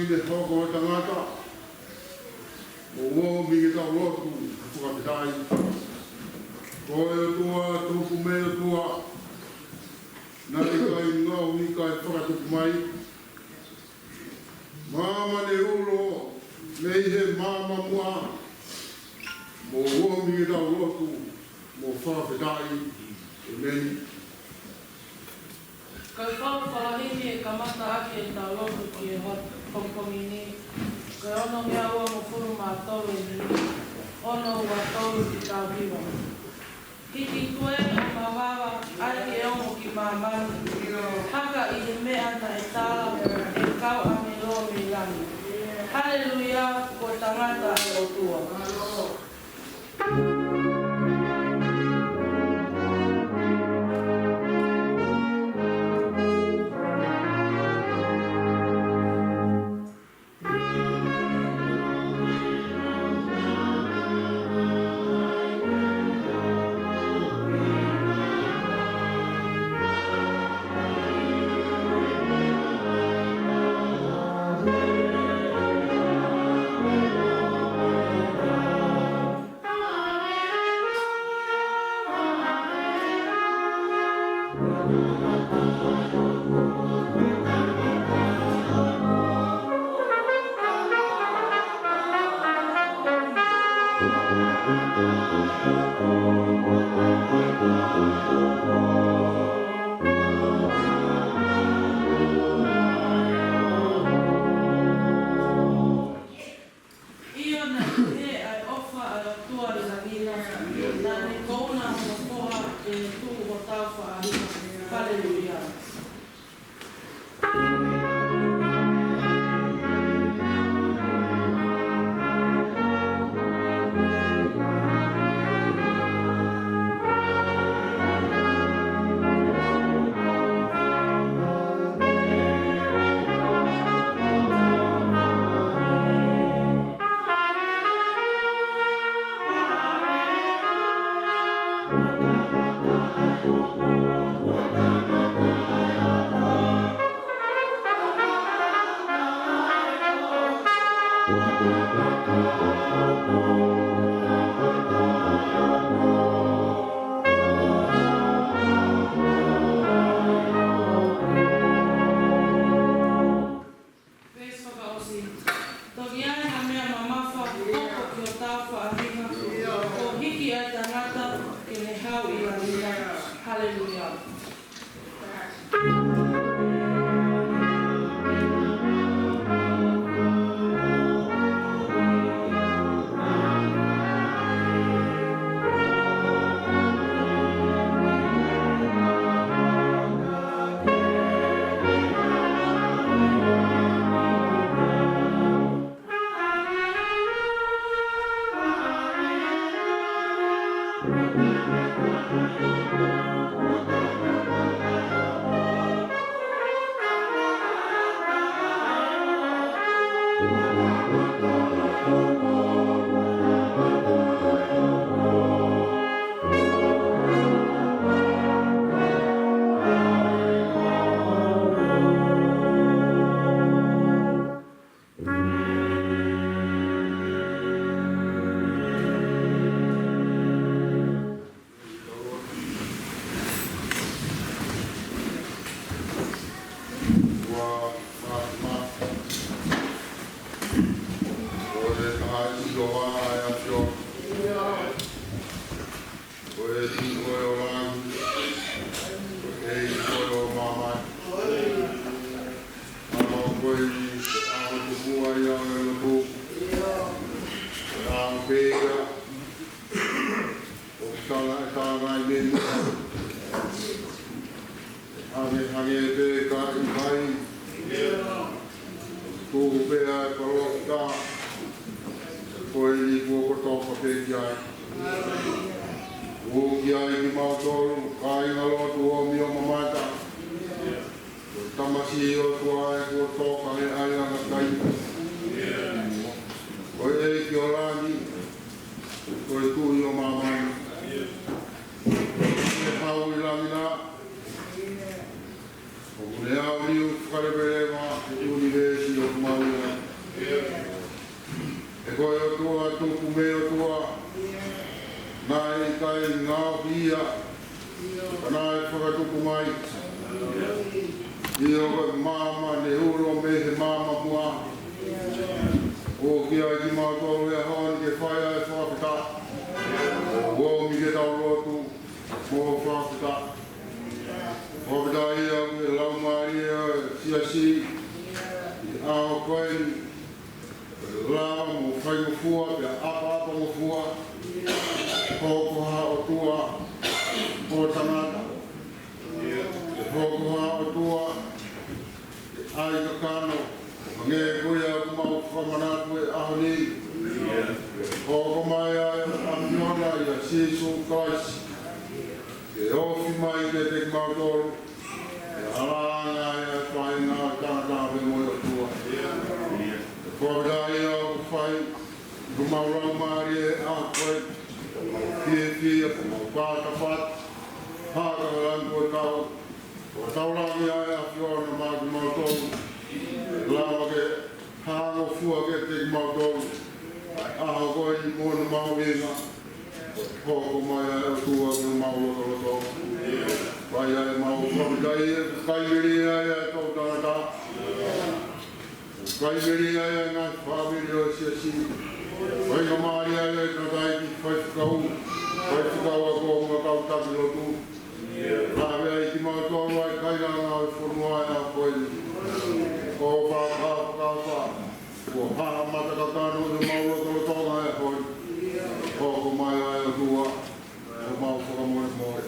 i le hoko o tangata. O o mi ke tau lotu whakapitai. Ko e tua tuku mea tua. Nā te kai ngau ni kai whakatuku mai. Mama ne ulo, nei he mama mua. Mo o mi ke tau lotu, mo whakapitai. E meni. Kai whakawhahini e kamata ake e tau lotu ki e hongkongi ni. Kai ono mea ua mo furu mātou e ni. Ono ua tau ki tau hiwa. Hiki tue o mawawa ai ke ongo ki mamani. Haka i he mea na e tala e kau a me loa me lani. Haleluia, ko tangata e o tua. Lea o liu whakarepere ma, e universi o Maui E koe o tua tuku me o tua. Nā e kai ngā pia. Nā e whakatuku mai. I o koe māma ne uro me he māma mua. O kia i ki mātoro e haon ke whaia e whakata. O mi ke tau rotu mō whakata. Whakata ia me laumari e siasi. I ao koe ni. Lava mo whai mo fua, pe apa mo fua. Hokoha o tua, o tangata. Hokoha o tua, ai ka kano. Nge kuia kumau whamanatu e aho ni. Hoko mai ai amiona i a Jesus Christ. Ke ofi mai ke te mautoro. Ke alanga ai a whainga kanata me mo o tua. Whakadai au whai, ku maurau maari e a koe, kia, ku pātawhat, hātaka lanko e kau, o taurangi ai a whiona mā ku mautoro, lawa ke hāngo fua ke te ku mautoro, aho koe ni mōna mauinga, hoko mai ai o tua ku maurotoro, whai ai mau whakadai e, kaimiri ai a tau tangata, Kaimiri ai ai ngā whāwiri o siasi. Whai ka maari ai ai ka tai ki whai whakau. Whai whakau a kō mga kau taki lotu. Rāwe ai ki mātoru ai kaira ngā whurunga ai a koe. Ko whāwhā. Ko hāha mataka tānu te mauro tolo tonga ai a koe. Ko mai ai a tua. Ko mau whakamoe moe.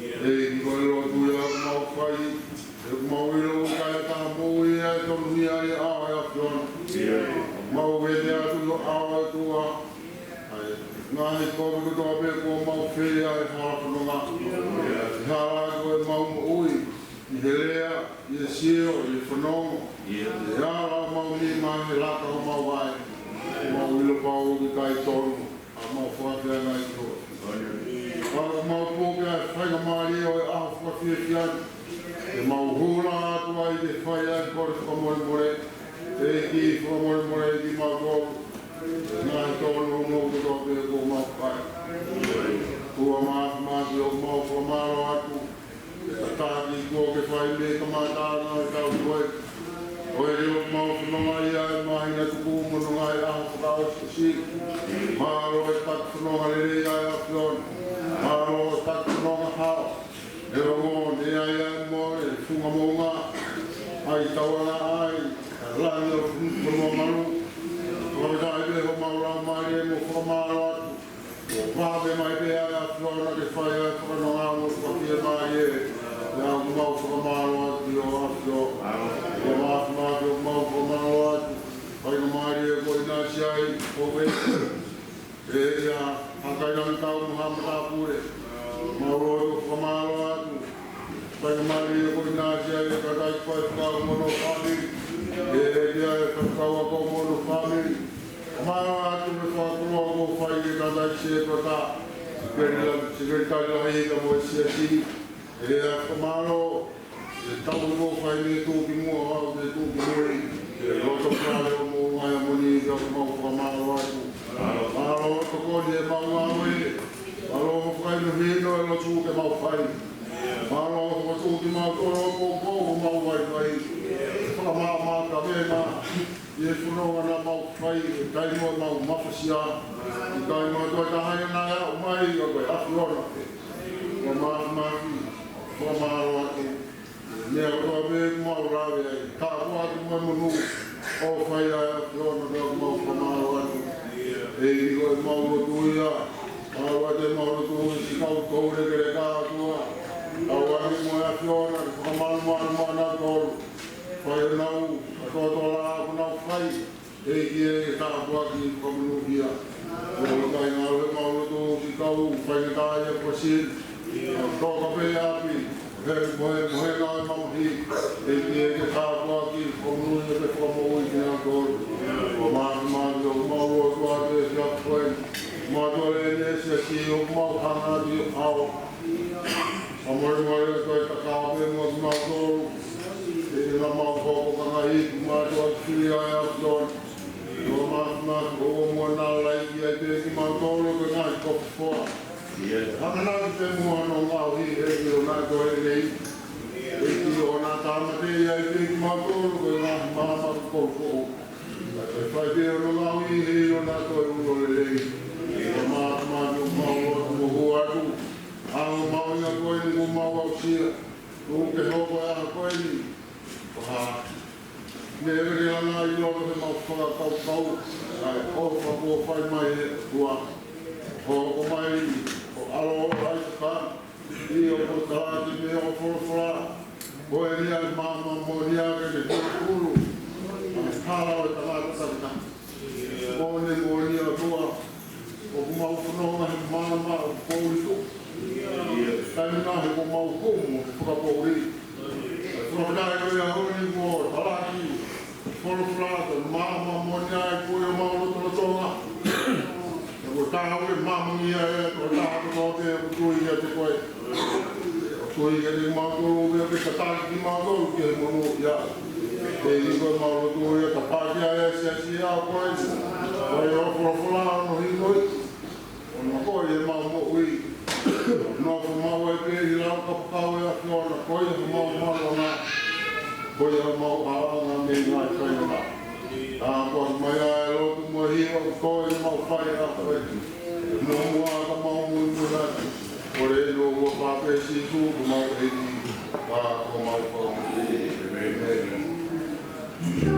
E ki koe lotu ia mau whai. E mau ilo kai a taha mōi ai tonu ni ai a ai a whiona. Mau wene atu no awa tua. Ngā he kōmi kutoa pē kua mau where ai whāwhanonga. Hāra koe mau ui. I he lea, i he sio, i he whanongo. I hāra mau ni mai he laka ho mau ai. Mau ilo pāo ki kai tonu. A mau whakea ngai toa. A mau pōke ai whainga maari o e aho whakawhia fiani. E mau hura atu ai te whai ai kore whakamore e ki whakamore e ki mau kōru. Nā he tōru o mō kutoa pē kō mau whai. Kua māwhi o mau whamaro atu. E ka tāki kua ke whai me ka mātāna e tau koe. O e reo mau whanonga i ai mahi atu kūmununga i aho whakao si. Māro e tak whanonga rere i ai a whiona. Māro e tak whanonga hao. E rongo ne ai ai mo e funga monga ai tawana ai langi o funga maru whakai pe ho maura mai e mo whamaro atu o pāpe mai pe ai a whiona ke whai ai whakanonga mo whakia mai e e au mau whakamaro atu o awhio o maafumaki o mau whakamaro atu whaika mai e ko ina si ai o we e ia hakairang tau muhamata pure Mauro whamaro atu. Whaika mari e koi nāsia e ka tai whai whakau mono whamiri. E rea e whakau a kō mono whamiri. Maro atu me whakua ko whai e ka tai se prata. Sekretai lahi ka mo e siasi. E a whamaro e tau ko whai me tōki mua hau me tōki mori. E roto whare o mō ngai a moni ka mau whamaro atu. Maro o tokoni e mau ngāwe. Maro o whai no hino e lotu ke mau whai. Maro o whatu ki mau toro o kōko mau whai whai. Whakamā ka wena. I e whanonga na mau whai e taimua mau mawhasia. I taimua toi tahai na ea umai o koe awhiona. Ko māwhi. Whakamāro atu. Nea kotoa me mau rawe ai. Ka kua atu mai monu. O whai ai awhiona me o mau whakamāro atu. E i koe mau rotu ia. Awa te mauro tō si kau tōre kere kātua. Awa ni mo e whiona, whakamaru mana tōru. Whai nau, a tōtō la aku nau whai. E ki e tāpua ki whakamunuhia. Kōra kai ngā re mauro tō si kau, whai ne tāi e pasin. Tōka pē api, mohe ngā e mauhi. E ki e ke tāpua ki whakamunuhia te whakamui ki ngā tōru. Ko mātu o mauro o tua te si apwai. Mātua e nese ki o mau hanga di ao. Amore e toi takao pe mo ki mau tōru. E nga mau kōko kanga i, mātua ki whiri ai a whiona. ma o mo na lai ki ai te ki ma tolo ko ngai ko fo. Hana na te mo no ngau hi e o na ko e nei. E ki o na ta ma te ai te ki ma tolo ko ngai ma ma ko fo. E fai te o no ngau hi e o na ko e o le lei. E ma no ma o ho atu. Ang ma o nga ko e mo ma o sia. O ke ho ko a ko e ni. Ha. Nere ana I loto he mau whakakau, ai o whako whai mai he tua. Ho mai o alo ai ka, I o ko tāti me o whorowhora. Ko e ria mama mo ria ke te kuru, ai hala o tāta tāta. Ko ne mo ria tua, o ku mau whanonga he mama o kōrito. Kai mina he ko mau kumu, whakapouri. Whakadai o ia honi mo talaki. Folo flata, mama monia e koe o mauro tona tonga. E ko tāwe mama ngia e, ko tāwe no te e kutui ia te koe. O kutui ia te mātoro ua ke kataki ki mātoro ki he mono ia. E i koe mauro tō ia ka pākia e si a koe. Koe o folo flata no hinoi. O na koe e mau mo ui. No ko mau e pe i lau kapakau e a fiona. Koe e mau na. Koe a mau haanga me ngai koe na. Koe mai a e loku mua hio, koe e mau whai a koe. No mua ka mau mui muna. Koe e no ua pape si tu, ko mau e ni. Ko mau ko mau. Oh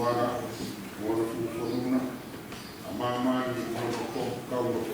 Wara, Wara Fuforuna, Amama, Mono Kauna,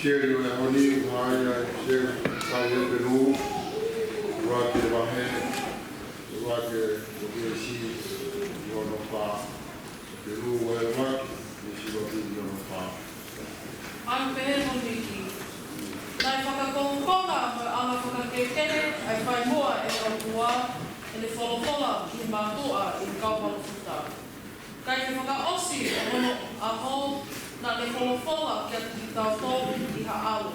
Share with Oni, Maya, share Saya Peru, Rocky Bahen, Rocky Yoshi, Yonopa, Peru, Wema, Yoshi, Yonopa. An pehe moniki. Nai whakakongonga mo anga whakakekere ai whai moa e kaupua e le wholofola ki mātua i kaupalofuta. Kai te whakaosi e hono aho na le wholofola kia ki tautou i haalu.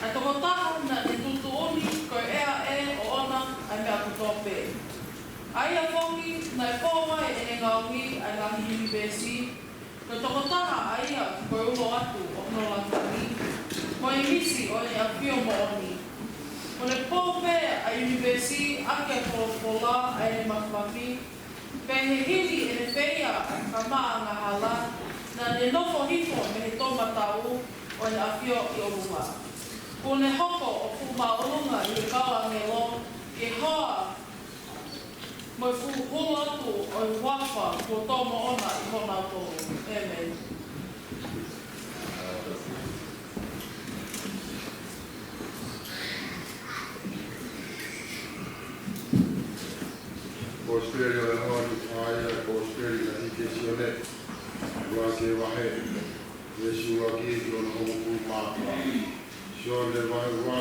Ai toko taha na le tutu oni koe ea e o ona ai mea kutoa pē. Aia whongi nai whawai e ne ngauhi ai ngahi universi. Koe toko taha aia ki koe ulo atu o no lantangi. Mo i misi o e a whio mo oni. O le pōpe a universi ake polopola a e mapapi, pe he hili e le whea a kamaa ngā hala, na le nofo hifo me he tōma tau o le awhio i orua. Ko ne hoko o kuma olunga i le kaua ngelo, ke hoa mo fu hulu atu o i wafa ko tōma ona i hona tōru. Amen. Australia le hori aia ko Australia i ke sione wa ke wahe Yesu wa ki ki ona homo ku mapa sio le wahe wa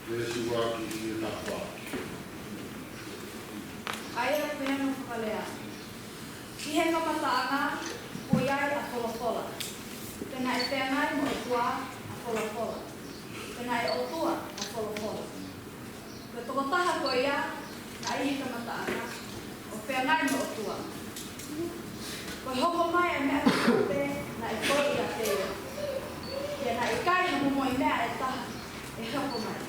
Yesu wa ki ki tapa Aia pēna whakalea. Ki he kamataanga o iai a wholafola. Pēna e whengai mo e tua a wholafola. Pēna e otua a wholafola. Ko tokotaha ko ia na ihi kamataanga o whengai mo o tua. Ko hoko mai e mea kate na e koi a teia. Kia na i kai hamu mo i mea e taha e hoko mai.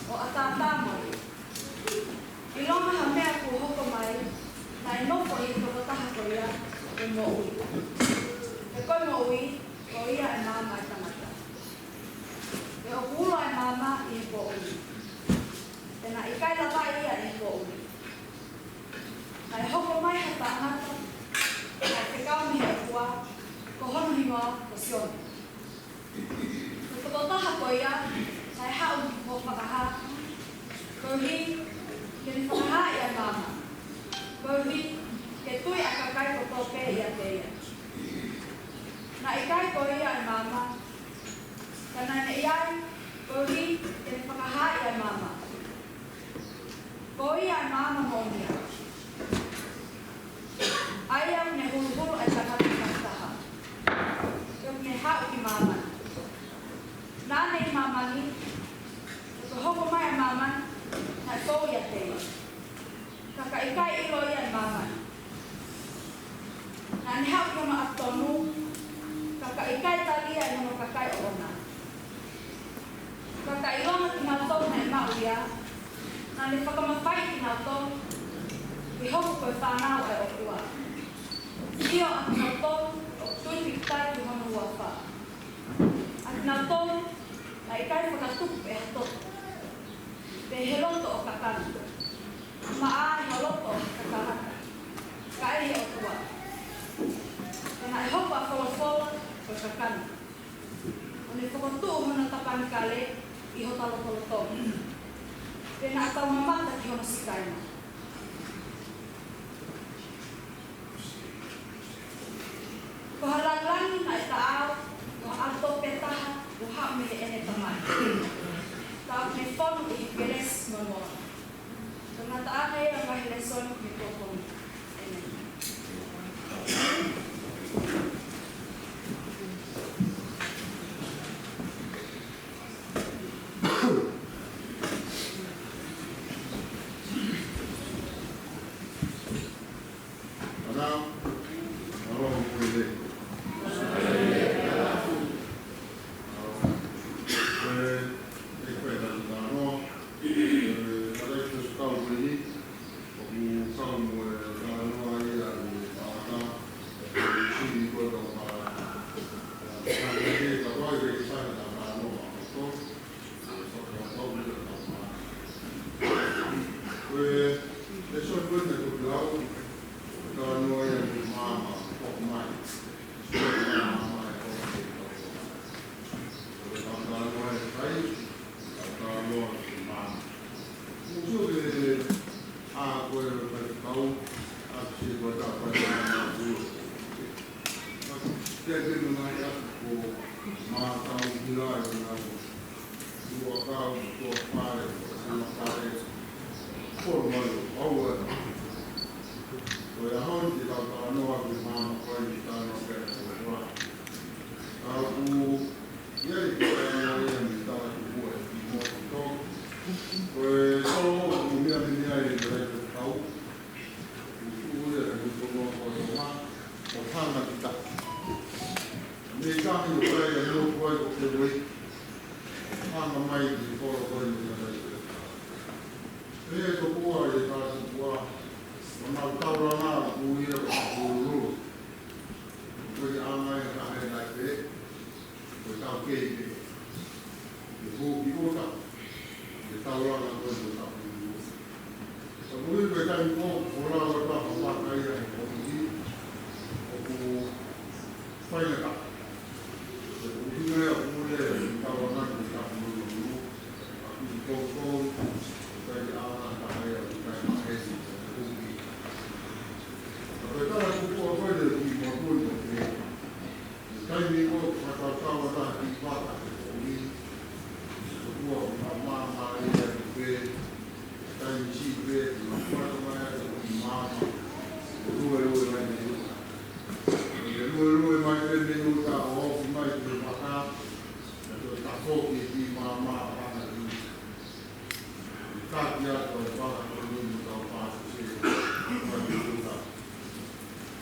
O a tātā mai. I longa ha mea ko hoko mai, na e nofo i tokotaha ko ia e mo ui. E koe mo ui, ko ia e mama e tamata. E o kula e mama i ko ui. E na i kai lawa ia i ko ui. Na e hoko mai ha tāngata, na te kau mihi e kua, ko hono hingoa ko sione. Ko tokotaha ko ia, na e hau ko whakaha, ko hi, ke ni whakaha i a mama. Kohi, ke tui a kakai ko toke i a teia. Na i kai ko ia i mama. Kana ne iai, kohi, ke ni whakaha i a mama. Ko ia i mama monia. Aia ne hulu e takati kaktaha. Kio ne hau ki mama. Nane i mama ni, ko hoko mai a mama, na tō i a teia. Kaka i kai ilo ia i mama. Na ni hau ki ma atonu, kaka i kai talia i mono kakai o ona. Kaka i longa ki nga tō na i mau ia, na ni whakamawhai ki nga tō, i hoku koe whanau e o kua. Io a ki nga tō, o tui ki tai ki hono ua wha. A ki nga tō, na i kai whakatupu e hatoto. Te he loto o kakana. Maa i haloto o kakanaka. Ka eri o tua. Kana e hopa a wholofola o kakana. O ne whakotuu hona tapani kale i hotalo toloto. Pena atau mamata ki hona sikaina. Ko halangangi na i taau, ko ato petaha, ko hao me ene tamai. Tau me whonu i keres mamora. Kung nataaka e ang kahileson ni Tokong. Amen. Now, Arong Pwede. Hanga mai ki koro kore ni E to kua e ka kua. Ona taura na ku ia ko ku. Ko ia ana e ka e lai pe. Ko ta ke ke. E ku ki ko ta. E taura na ko ta. So ku ia ka ni ko ora ora ta pa ka ia ko ni. Ko ku fai na ka. E ku ia ku ia taura na ko ta ku ni. Ko ko Jadi anak saya bukan mahasiswa tinggi. Kalau kita apa dia di maupun okey. Saya ni ko tahu di bawah ini. Semua mama dia ke saya cibe mana di mama. Dua macam ni tak oh mai di mata. Tak fokus di mama. Dia atau apa perlu atau apa sih bagi kita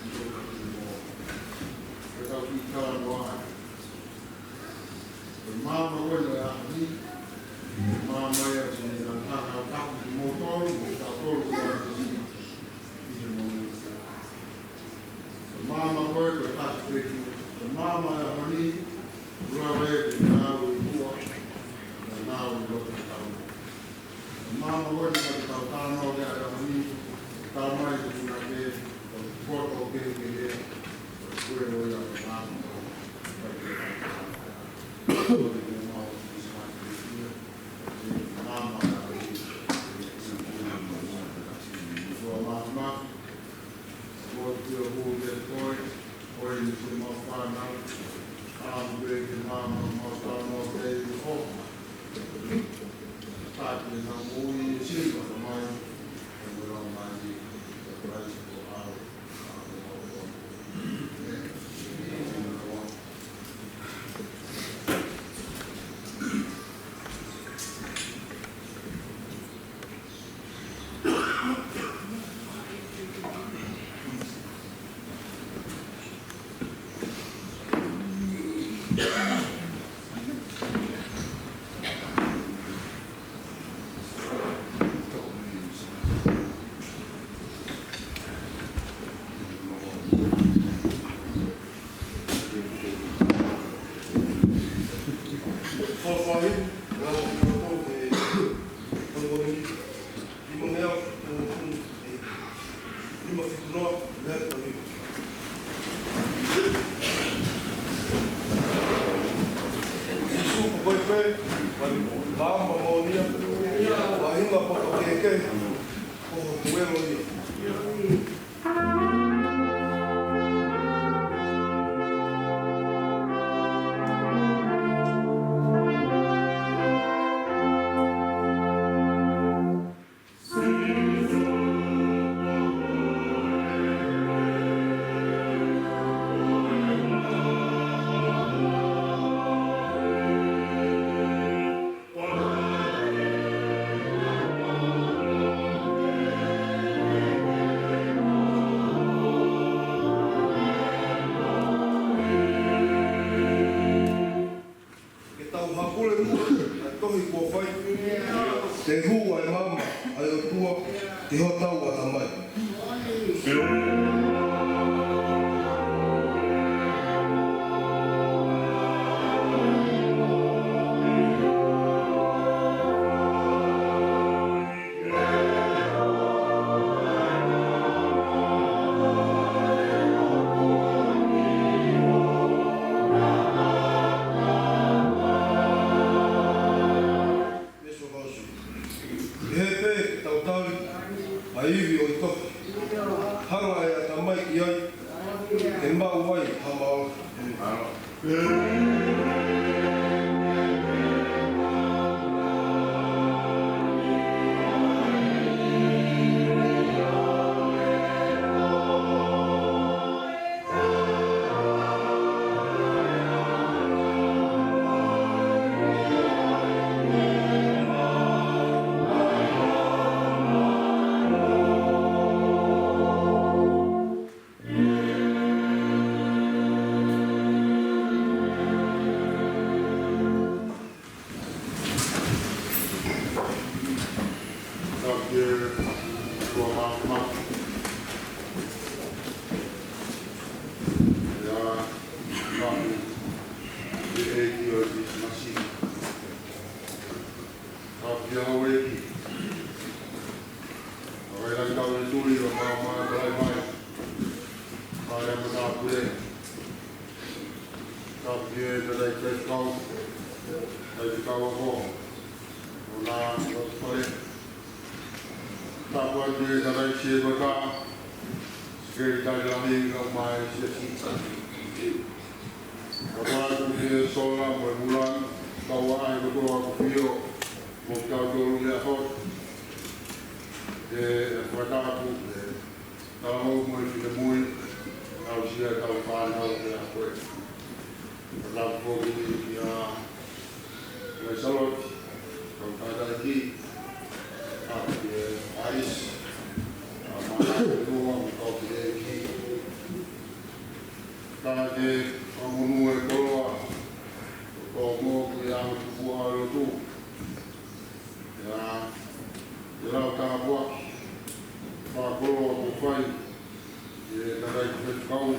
untuk semua kita bicara doa mama boleh ni mama yang sedang tak motor ini mama boleh tak mama yang ni berapa tahu dan tahu tahu Mama boleh kita tahu dia ada ni, tahu itu sebenarnya foto ke dia, boleh yang mana. Mama mama, buat dia boleh koi ini semua mana, ambil mama mau dari oh. Parte na muy chico, como hay en la magia, el país por Te hua e mama, ai o tua, te ho tau a tamai. Aivi o i toki. Hanga e a tamai ki ai. E mau wai hama o. kia tua mama. Ya, mahu e kia o di masi. Kapia hau eki. Akai lang tau e tui o mama kalai mai. Kaya mana kue. Kapia e tadai kai kau. Kai kau ako. Ona o pare. Tapos dia tadai cie baka. Sekali tadi lagi kau mai cie cinta. Kapal tu dia solat berbulan. Kau ai betul aku fio. Mungkin dulu dia hot. Dia kata aku. Kalau mau kita mui. Kalau dia kau pandai dia aku. Kalau kau ini dia. Dia solat. Kau kata lagi. Dia ais. Mana itu orang kau dia lagi. Kalau dia kamu nuai keluar. Kau mau yang buah itu. Ya, jelas tak buat. Pak Guru Bufai, dia dari kau,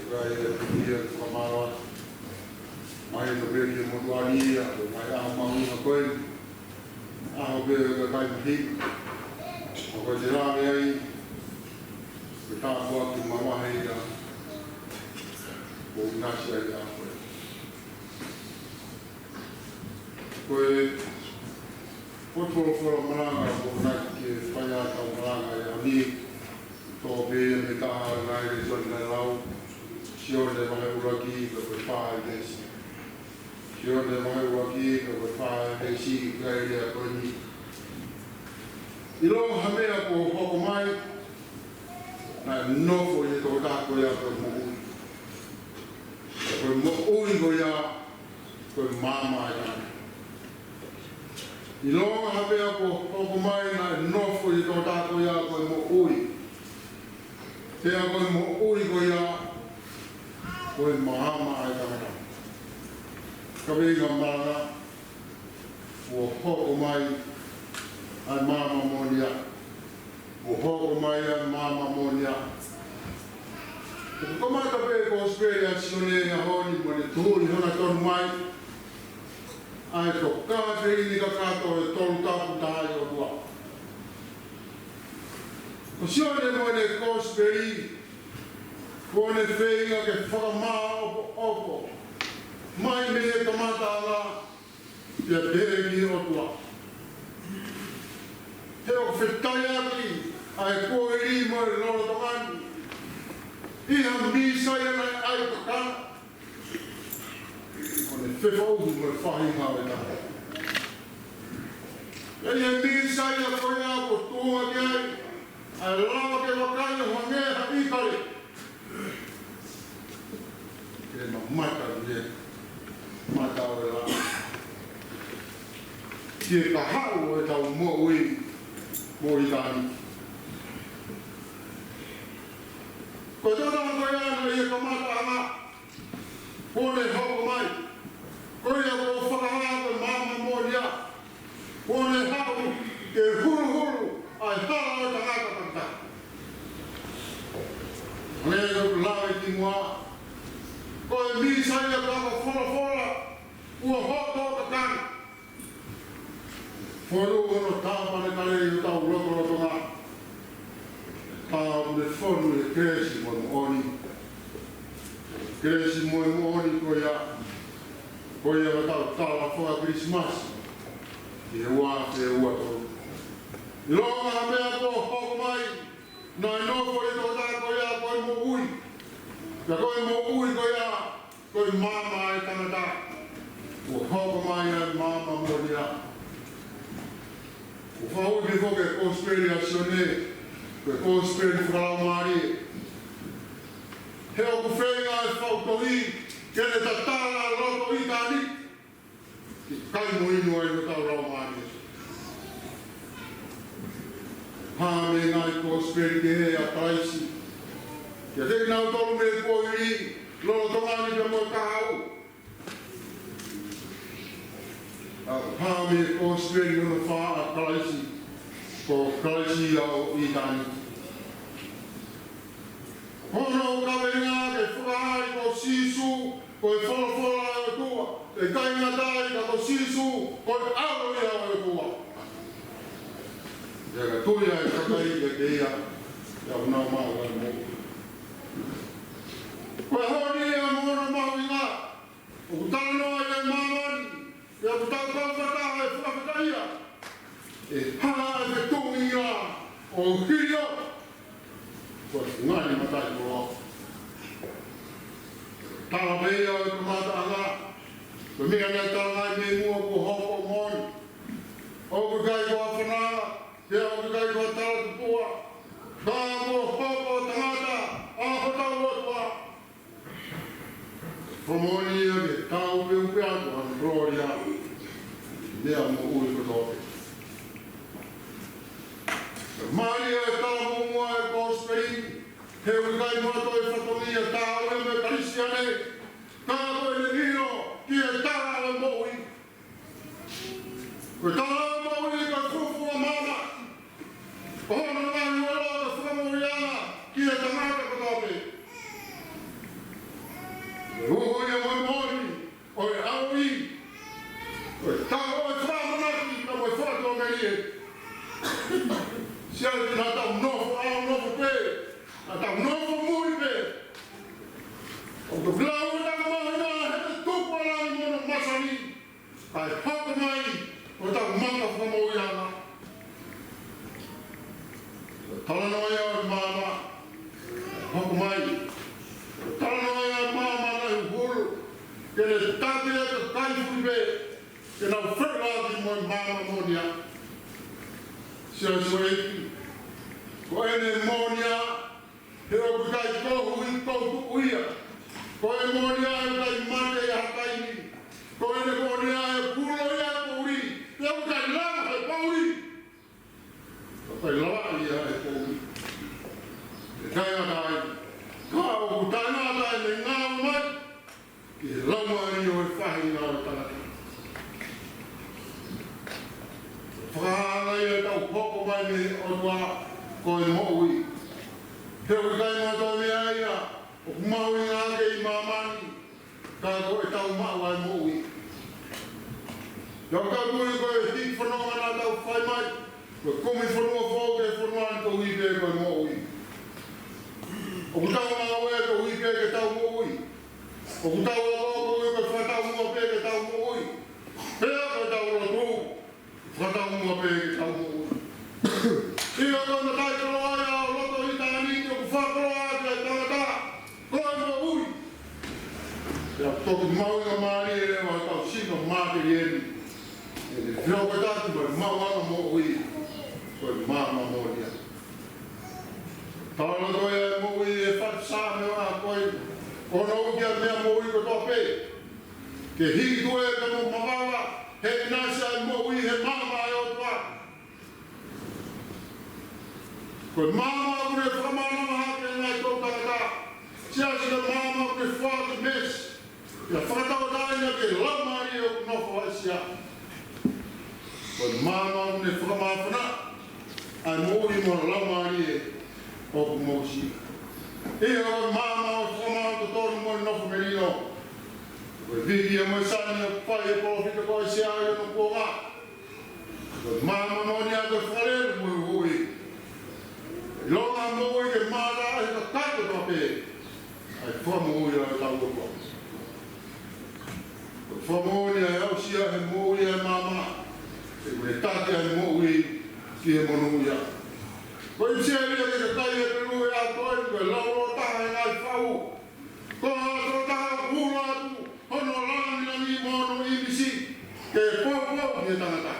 dari dia kemarin, main lebih dia mutuani, main amang apa, apa berkai hik, apa jelas ni, kita buat di mama ni dah, bukan nasi ada apa. Kau Foto malanga bukan ke payah atau malanga yang ni tobe kita ngai reson ngai lau sior de mai uraki ke berfah des sior de mai uraki ke berfah desi ngai dia koni ilo hame aku hokomai na no fo ye to ta ko ya ko mo ui ko ya ko mama ya Ilo habe ako mai na nofo i tō tāko ia koe mo ui. Te a koe mo ui ko ia koe mahama ai tangata. Ka weinga maranga o hoko mai ai mama monia. O hoko mai ai mama monia. Ko komata pe ko Australia sione a honi mo ne tūri hana tonu mai. Ai to ka te ni ka kato e tolu tapu tai o tua. Ko sione mo ne kosperi, ko ne whenga ke whakamā opo. Mai me e kamata ala, pia pēki o tua. He o whetai aki, ai koe ri mo e loro tongani. Iha misai ana ai kakana. Whewa uhu mo whahi hawe taha. E ia misai a koe a ko tōa ki ai, ai lawa ke wakai o hangeha i kare. Ke ma mata rie, mata o e la. Ke ka hau e tau mo ui, mo i tāni. Ko tōna koe ana i e ka mata anga, kone hoko mai. Koe a ko whakahawa mama moria. Kone hau ke huru ai hala o tangata kanta. Leo lawe ki mua. Koe misai a kako whora ua hoto o kakani. Whoru ono tāpane kare i tau roto ngā. Tāu me whonu e kresi mo oni. Kresi mo oni koe a. Koe a tau tāla whoa Christmas. Ki he wā te ua tō. I longa ha mea ko hoko mai. Nai nofo e tō tā koe a koe mo ui. Ka koe mo ui koe a. Koe mama e tangata. O hoko mai a mama mo ria. O whau ki whoke Australia sione. Koe Australia whakao maari. He o ku whenga e whau tohi. Kene ta tāla roto i tāni. Ki kai mo inu ai no tau rau maari. Hāme ngai ko speri ke he a taisi. Kia te nau tolu me ko iri. Lolo tongani ka mo ka hau. Hāme ko speri no wha a taisi. ko kalisi au I tani. Hono ka venga ke whakahai ko sisu, ko e whalafola e kua. E kainga tai ka ko sisu, ko e aro ia e kua. Ia ka tuia e kakai e ke ia, ia unau mau e mo. Ko e honi e mona mau I ngā, o kutana noa e mamani, ia kutau kawhataha e whakataia. E haa e tungi ngā, o hirio, ko e ngani matai kua. Tala meia e kumata ngā, ko mea nei tala ngai me mua ko hoko moni. O kukai kua whanā, ia o kukai kua tala tupua, kā ko hoko tangata, a hotau otua. Promoni ia ke tau peupe aku an gloria, mea mo ui kotote. Maria e tala mua e Gospelin, he ukai mato e whatongia tau e me Krisiane, tāko e ne nino ki e tala e moui. Koe tala e moui ka kufua mama, ko hono ngai wala e whakamoriana ki e tangata kotote. Uhu e moi moni, o e aui, o e tau e whamanaki ka moi whato merie. Siale na tau nofo au nofo pe, na tau nofo muri pe. O te blau e taka mahina, he te tupu alai mono masani, kai haka mai, o tau manga whamoiana. Tala noa ia o mama, haka mai, tala noa ia o mama na hulu, ke ne tate e te kaifu pe, ke nau whirlaki moi mama monia. Sia sueiki, ko ene monia, he o kukai kohu I kohu uia. Ko e monia e kai mate e hakaini, ko ene monia e pulo ia kouri, he o kukai lama e pauri. Ko kai lama ia e kouri. E kai atai, ka o kutai atai me ngā mai, ki he lama ni o e whahi ngā o tanaki. Whakahanga ia tau hoko mai me o tua ko e moui. He o kai mato mea ia, o maui ngā ke I mamani, ka ko e tau maua e moui. Ia ka kuri ko e hik whanonga nā tau whai mai, ko e kumi whanua whoke e whanua ni tau hipe ko e moui. O kutau maua e ko hipe ke tau moui. O kutau a koko e ko whatau mua pe ke tau moui. Pea ko e tau rotu. Whatau mua pe ke tau moui. Ia kona tai koroa ia o loto I tāni ki o ku whakoroa ki a tangata. Koe moui. Ia toki maui ngā maari e rewa tau sino māti rieni. E te whioka tātu mai mauanga moui. Koe māma moria. Tāna koe e moui e whatu sāme wā koe. Kono uki a mea moui ko tope. Ke hiki koe e ka mo mawawa. He nasa e moui he mama e o tua. Koe mama kure whakamana hake ngai tō tangata. Sia sila mama kure whātu mes. Ia whakatawa tāina ke lamari o nofo a sia. Koe mama kure whakamawhana. Ai moui mo lamari e o ku mōsi. Ia koe mama o whakamawhana tōru mo nofo merino. Koe viki e moi sani o whai e profita koe sia e no kua. Koe mama moni a koe whaleru mui hui. Longa moui ke mara e ka kato tope. Ai whamoui a tau opa. Whamoui a ausia he moui e mama. E kune tate a moui ki he monuia. Koe ipsia ria ke te tai e peru e a koe, koe lauro taha e ngai whau. Koe hato taha kura atu, hono lani na ni mono ibisi, ke pōpō ni tangata.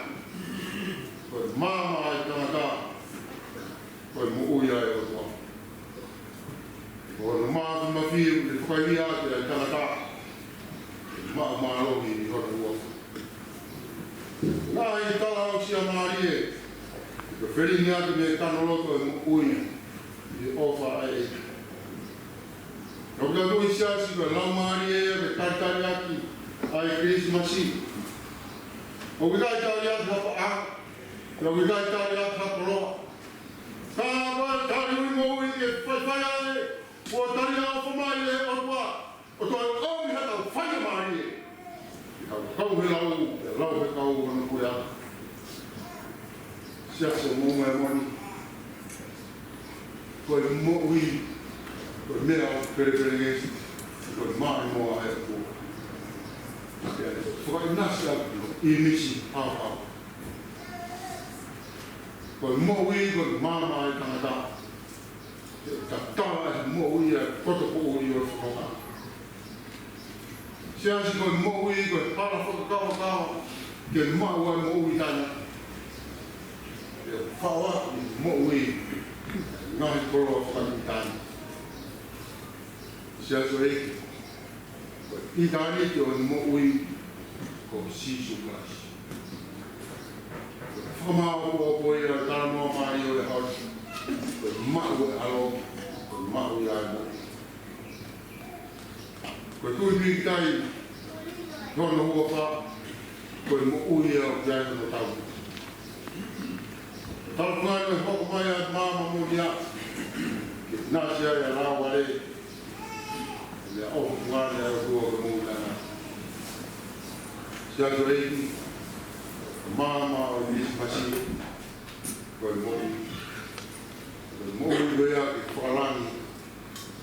Koe mama e tangata. Koe muui ai o tua. Koe no mātu mawhiu te whakairia te ai tangata. Maarohi ni hora uofu. Nā I tala o sia maari e. Ko whiringi atu me kanoloto e muui. I ofa ai. Ko ka kui siasi ko lau maari e me taitari aki. Ai Krismasi. O ki kai tari atu hapa a. Ko ki kai tari atu hapa roa. kau he lau he kau wana kuia. Sia se mo mai moni. Ko mo ui ko mea pere ngesi ko mai mo ai ko. Ko nasi I misi papa. Ko mo ui ko mama ai tangata. Ta ta mo ui ko to ko ui o ko. Sia si ko mo ui ko para fo ka ke mo ua mo ui tana. Fawa mo ui ngai ko ka tana. Sia so e I tani ke mo ui ko sisu mas. Fama ko ia tana mo mai o le house. Ko ma o alo ko ma o ia mo. Ko tu ni tai no ho pa ko mo ui o ia no tau. Tal mai ho mai mama mo dia. Na sia ia la wale. Le o ngana o mo kana. Sia so e mama o ni masi ko mo ia ke falani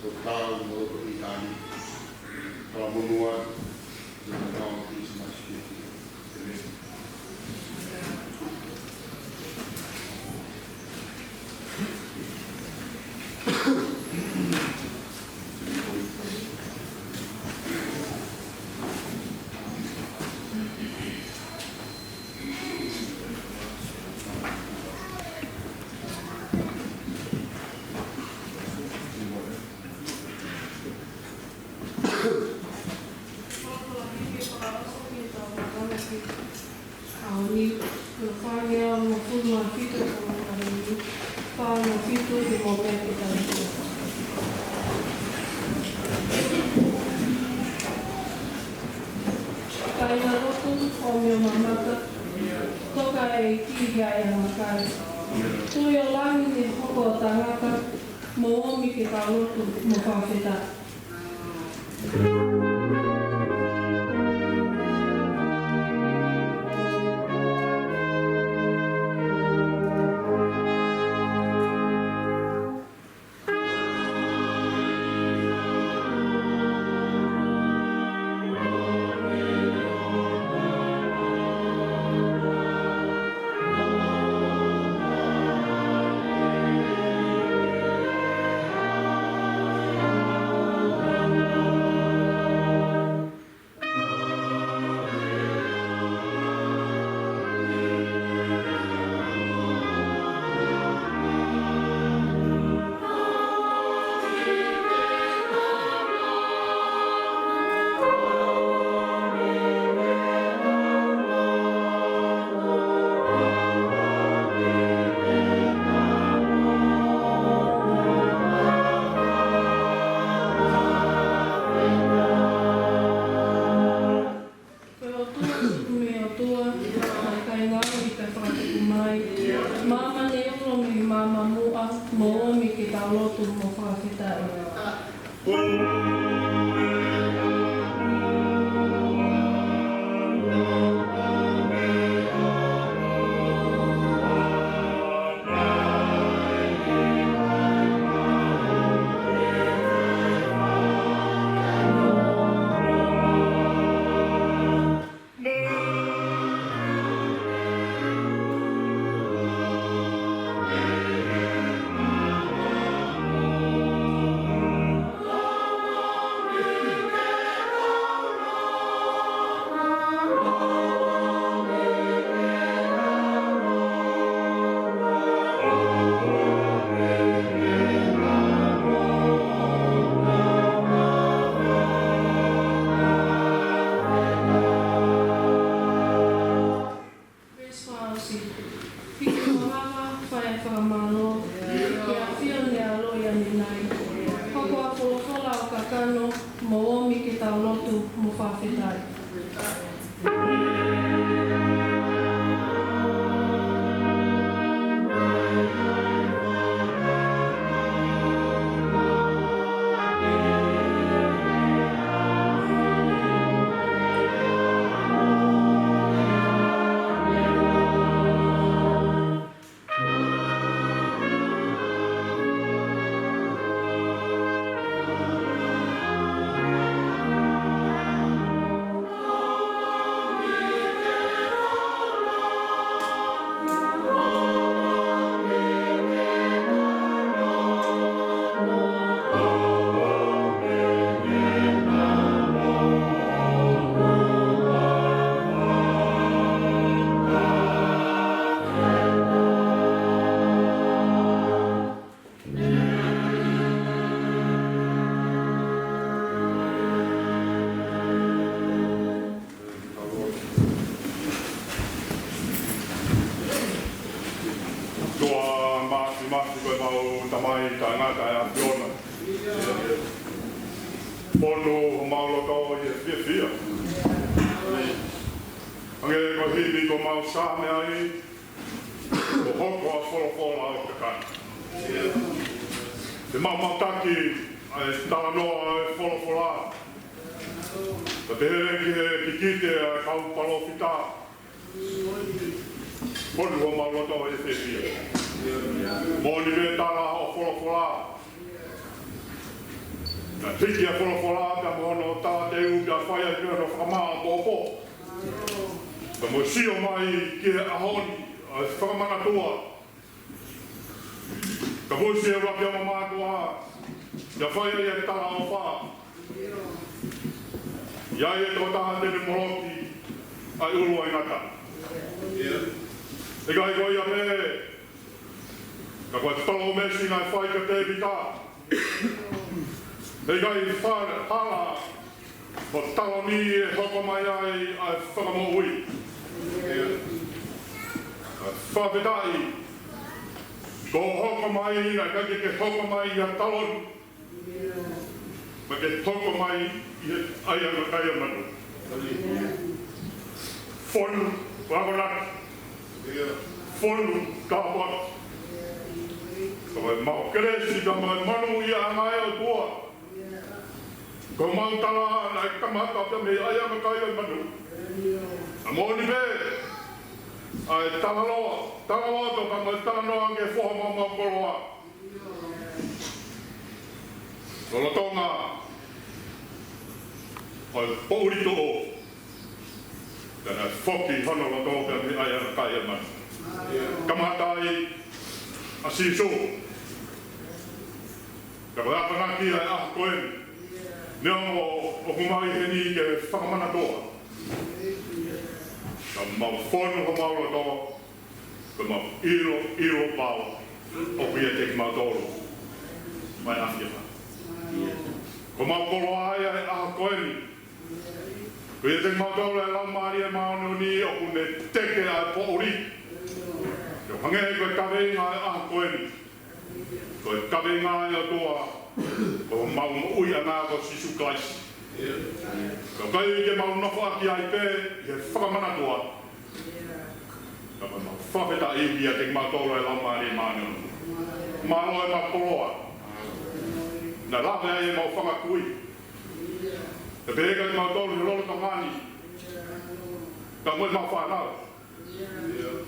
o tau mo ko itani para mo noa na tau ni masi masi koe mau tamai ta ngata e apiona. Pono o mau loto i e fia. Ange ko hini ko mau sa me ai. Ko hoko a wholofola o te kani. Te mau taki ai tala noa e wholofola. Ta pehere ki he kikite a kau palo fita. Pono o mau loto i e fia. Moni me tala o wholofola. Na tiki a wholofola ka mohono tā te u ka whaia ki no whakamaa pōpō. Ka mo sio mai ki he ahoni a whakamana tua. Ka mo sio waki a mamā tua. Ka whaia i a tala o wha. Iai e tō taha tene moroki ai urua i ngata. E kai koi a me. Ka koe talo mesi ngai whai ka te vita. E kai hala o talo ni e hoko mai ai whakamo ui. Whawhetai. Ko hoko mai ina, kai ke hoko mai i a talon. Ma ke hoko mai i ai anga kai manu. Fonu, wakonak. Fonu, kāpot. Ko mau keresi ka mai manu i a ngai o tua. Ko mau tala na kamata te me ai anga kai manu. A moni me. Ai tala loa to ka mai tala noa ke fo mama koloa. Ko tonga. Ai pori to. Kana foki hono lo to ka me ai anga kai manu. Kamata ai asiso. Ka ba pa ki ai a koen. Neo o kumai he ni ke whakamana toa. Ka mau whonu ho mau roto. Ka mau iro pao. O pia te ki mau toro. Mai awhiaha. Ko mau kolo ai ai aha koeni. Ko ia te ki mau toro e lau maari e maano ni o kune teke ai po ori. Ko hangehe koe kaweinga ai aha koeni. Ko e kaweinga ai o toa. Ko mau ui ana ko sisu klaisi. Ko kai ke mau nofo aki ai pe, i he whakamana toa. Ka mau whawheta iwi a te mau tolo e lamari mani. Maro e mau poloa. Na lawe ai e mau whakakui. Te peheka te mau tolo i lolo tangani. Ka moe mau whanau.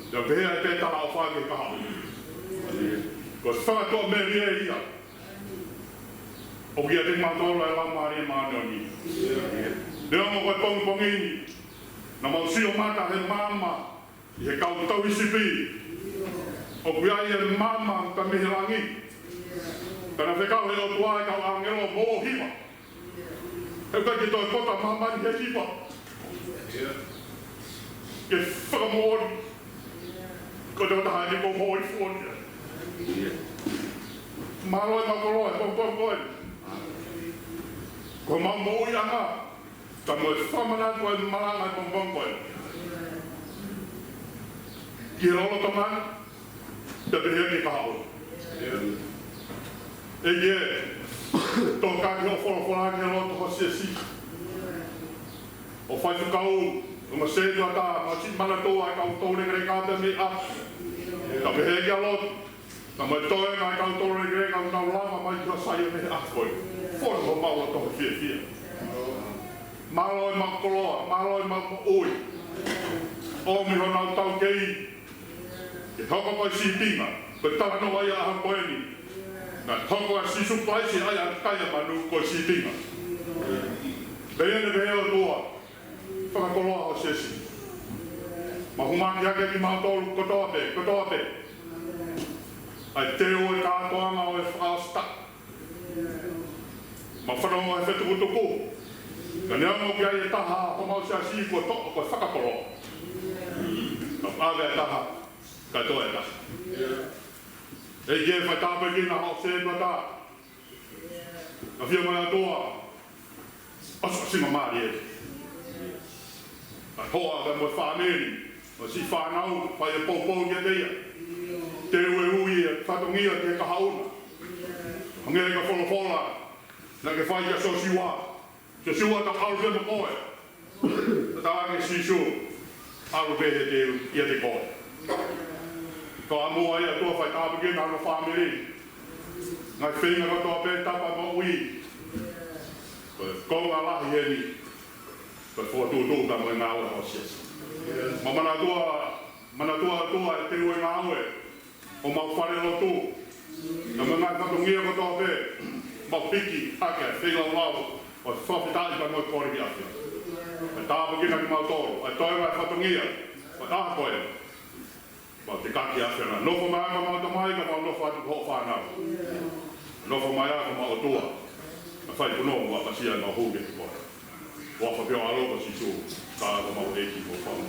Te peheka e pe tala o whake kaha. Ko whakatoa me ria ia. O kia te mātoro e lamari e mānoni. Nea mo koe pongpongini. Na mau sio mata he mama. I he kautau isipi. O kia i he mama ka mihirangi. Kana whekau he o tuai kau angelo mō hiwa. Heu kai ki toi pota mamani he hiwa. Ke whakamori. Ko te wataha ni ko mōi fuoni. Maro e makoro e pongpongpongini. Ko mau moi anga, ka mo whamana koe maranga e pongpong koe. Ki rolo tongan, te pehe ki kahao. E ie, tō kāki o whorowhora ki roto ho siesi. O whai whukau, o ma sētu ata, ma si mana tō ai kau tōre kere kāta me a. Ka pehe ki alot, ka mo tōe ngai kau tōre kere kau nau lama mai kua saia me a koe. Fora ho maua tohu fia. Malo e makoloa, malo e mako oi. O miho nau tau kei. Ke hoko koe si tima, koe tala no ai aha koeni. Na hoko a si supaisi ai a kaya manu koe si tima. Beene behe o tua, whakakoloa o sesi. Mahumaki hake ki mautolu kotoa pe. Ai teo e kātoanga o e whakasta. Ma whanau e whetu utuku. Ka nea mo ki ai e taha ho mau sia si koe toko koe whakakoro. Ka ave e taha, ka toe e taha. E kie whai tāpe kina hao se ta. Ka whia mai atoa. Aso singa maari e. Ka hoa ka mo whaneri. Ma si whanau, whai e poupou kia teia. te ue ui e whatongia te kahauna. Hangere ka wholofola, na ke whai a sosiwa. Sosiwa ta karu te mokoe. Ta ake sisu, aru pehe te ia te koe. Ka amua ia tua whai tāpake na no whamiri. Ngai whenga katoa pe tapa ma ui. Konga lahi e ni. Ka whatutu ta mo ngā ua o sias. Ma mana tua e te ue ngā ue. O mau whare lo tu. Na mga katungia katoa pe. Mau piki, hake, whenga lau. O whawhitai ka moi kore ki ake. E tāpake na ki mau toro. E toi wai whatungia. O aha koe. Ma te kaki ake na. Nofo mai ma mau tamai ka mau nofo atu ko whanau. Nofo mai ako mau tua. Ma whai puno wa pasia ma huge ki koe. Wafa pio aloha si su. Ka ako mau eki ko whanau.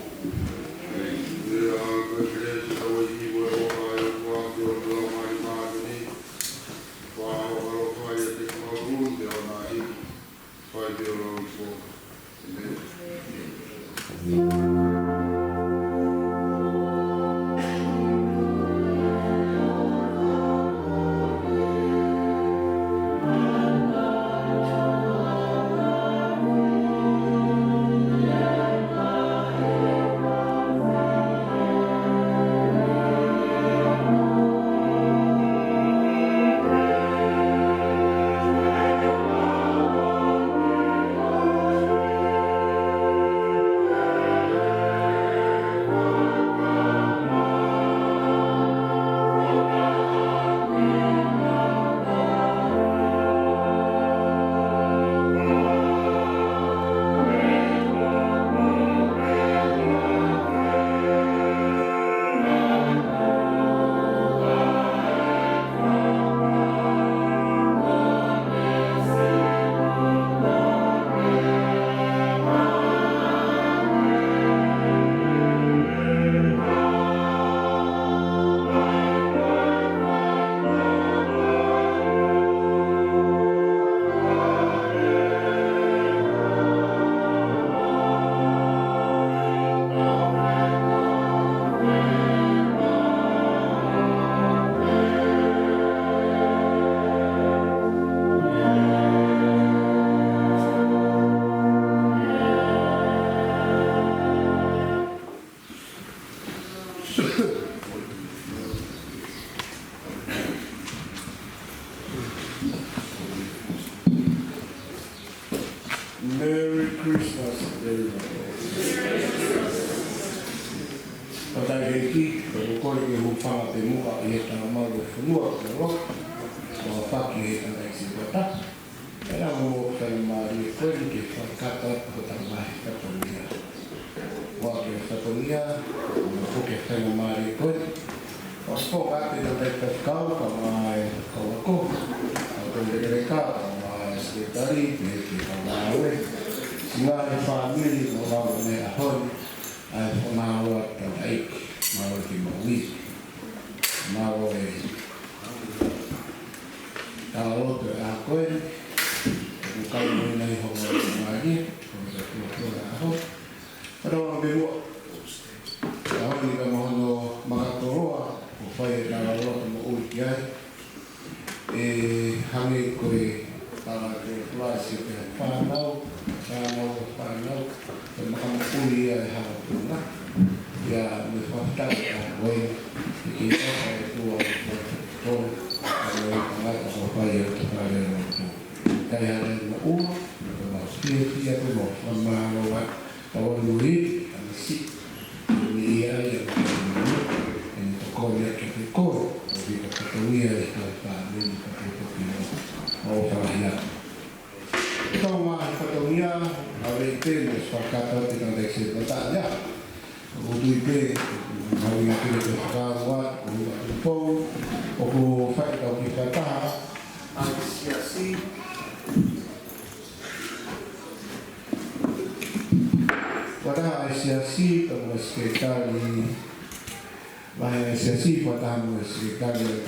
Merry Christmas, everybody. Pataireki, kore ke hupanga te mua i he tanga maru whanua te rock, o whaki he tanga i siwata. E rā mo tanga maari e koe ke whakata o tanga mahi katonia. Wa ke katonia, o ke tanga maari e koe. O spok ate na te kau ka mai kawako, o te reka ka mai sekretari, me ke kawawe. Singa e whamiri o rau me ahoi, ai whanaua tau eiki, maro ki maui. Maro e tāroto e a koe, e kai mui nei honga o maari, o me kua aho. Paroa me mua, ahoi ka mohono makatoroa, o whai e tāroto mo ui ki ai. E hangi koe para ke plasi ke whanau, whanau, e makamapuri ia e hara puna. Ia me whakatau a koe, e ki oka e tua o tō, a koe kamata o whai e o tāre o tō. Kai hara e ma ua, e ma spiriti a koe mo whamaro wa, a o nuri, a me si, e me ia e a koe e me tokore a ke te koe, o vika katawia e kai whanau, ka te o whahia. Tau mahi whakaunia, a rei tēne whakata te kanda e se pataia. O tui pē, hawi ngā kere te whakaroa, o hua te pou, o ko whaikau ki whataha, a siasi. Wataha e siasi, tau e sekretari, mahi e siasi, wataha mo e sekretari,